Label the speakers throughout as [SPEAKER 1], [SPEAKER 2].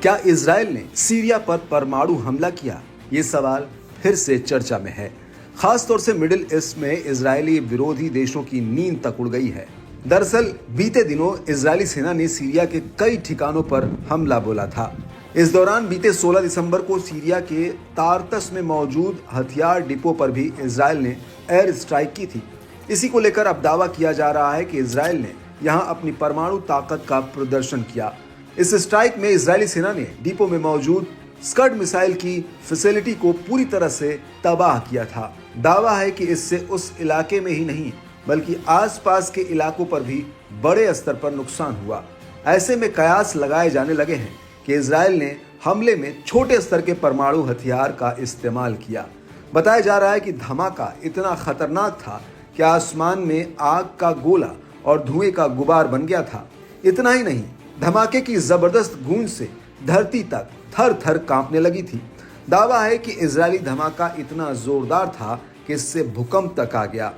[SPEAKER 1] क्या इजराइल ने सीरिया पर परमाणु हमला किया? ये सवाल फिर से चर्चा में है। खासतौर से मिडिल ईस्ट में इजरायली विरोधी देशों की नींद तक उड़ गई है। दरअसल बीते दिनों इजरायली सेना ने सीरिया के कई ठिकानों पर हमला बोला था। इस दौरान बीते 16 दिसंबर को सीरिया के तारतस में मौजूद हथियार डिपो पर भी इजराइल ने एयर स्ट्राइक की थी। इसी को लेकर अब दावा किया जा रहा है कि इजराइल ने यहां अपनी परमाणु ताकत का प्रदर्शन किया। इस स्ट्राइक में इजरायली सेना ने डिपो में मौजूद स्कड मिसाइल की फैसिलिटी को पूरी तरह से तबाह किया था। दावा है कि इससे उस इलाके में ही नहीं बल्कि आसपास के इलाकों पर भी बड़े स्तर पर नुकसान हुआ। ऐसे में कयास लगाए जाने लगे हैं कि इजराइल ने हमले में छोटे स्तर के परमाणु हथियार का इस्तेमाल किया। बताया जा रहा है कि धमाका इतना खतरनाक था कि आसमान में आग का गोला और धुएं का गुबार बन गया था। इतना ही नहीं, धमाके की जबरदस्त गूंज से धरती तक थर थर कांपने लगी थी। दावा है कि इजरायली धमाका इतना जोरदार था कि इससे भूकंप तक आ गया।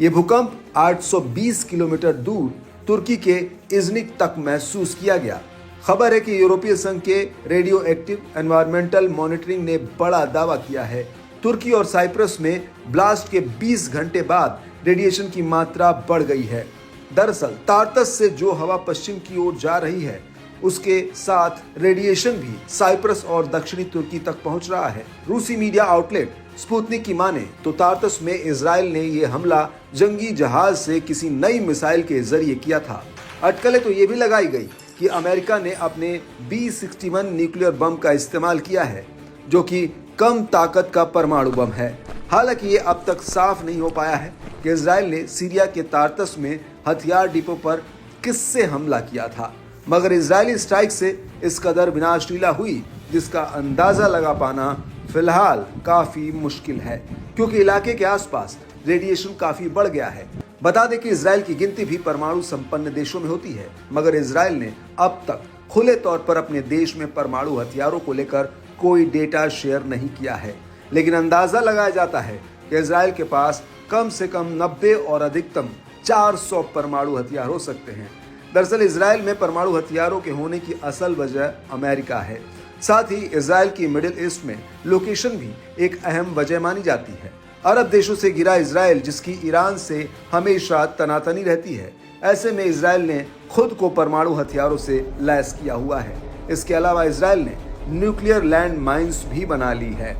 [SPEAKER 1] ये भूकंप 820 किलोमीटर दूर तुर्की के इजनिक तक महसूस किया गया। खबर है कि यूरोपीय संघ के रेडियो एक्टिव एनवायरमेंटल मॉनिटरिंग ने बड़ा दावा किया है। तुर्की और साइप्रस में ब्लास्ट के 20 घंटे बाद रेडिएशन की मात्रा बढ़ गई है। दरअसल तारतस से जो हवा पश्चिम की ओर जा रही है उसके साथ रेडिएशन भी साइप्रस और दक्षिणी तुर्की तक पहुंच रहा है। रूसी मीडिया आउटलेट स्पुतनिक की माने तो तारतस में इजराइल ने यह हमला जंगी जहाज से किसी नई मिसाइल के जरिए किया था। अटकलें तो ये भी लगाई गई कि अमेरिका ने अपने B-61 न्यूक्लियर बम का इस्तेमाल किया है, जो कि कम ताकत का परमाणु बम है। हालांकि ये अब तक साफ नहीं हो पाया है कि इजराइल ने सीरिया के तारतस में हथियार डिपो पर किससे हमला किया था, मगर इजरायली स्ट्राइक से इस कदर विनाशलीला हुई जिसका अंदाजा लगा पाना फिलहाल काफी मुश्किल है, क्योंकि इलाके के आसपास रेडिएशन काफी बढ़ गया है। बता दें कि इजराइल की गिनती भी परमाणु संपन्न देशों में होती है, मगर इजराइल ने अब तक खुले तौर पर अपने देश में परमाणु हथियारों को लेकर कोई डेटा शेयर नहीं किया है। लेकिन अंदाजा लगाया जाता है कि इजराइल के पास कम से कम 90 और अधिकतम 400 परमाणु हथियार हो सकते हैं। दरअसल इजराइल में परमाणु हथियारों के होने की असल वजह अमेरिका है। साथ ही इजराइल की मिडिल ईस्ट में लोकेशन भी एक अहम वजह मानी जाती है। अरब देशों से घिरा इजराइल, जिसकी ईरान से हमेशा तनातनी रहती है, ऐसे में इजराइल ने खुद को परमाणु हथियारों से लैस किया हुआ है। इसके अलावा इजराइल ने न्यूक्लियर लैंड माइंस भी बना ली है।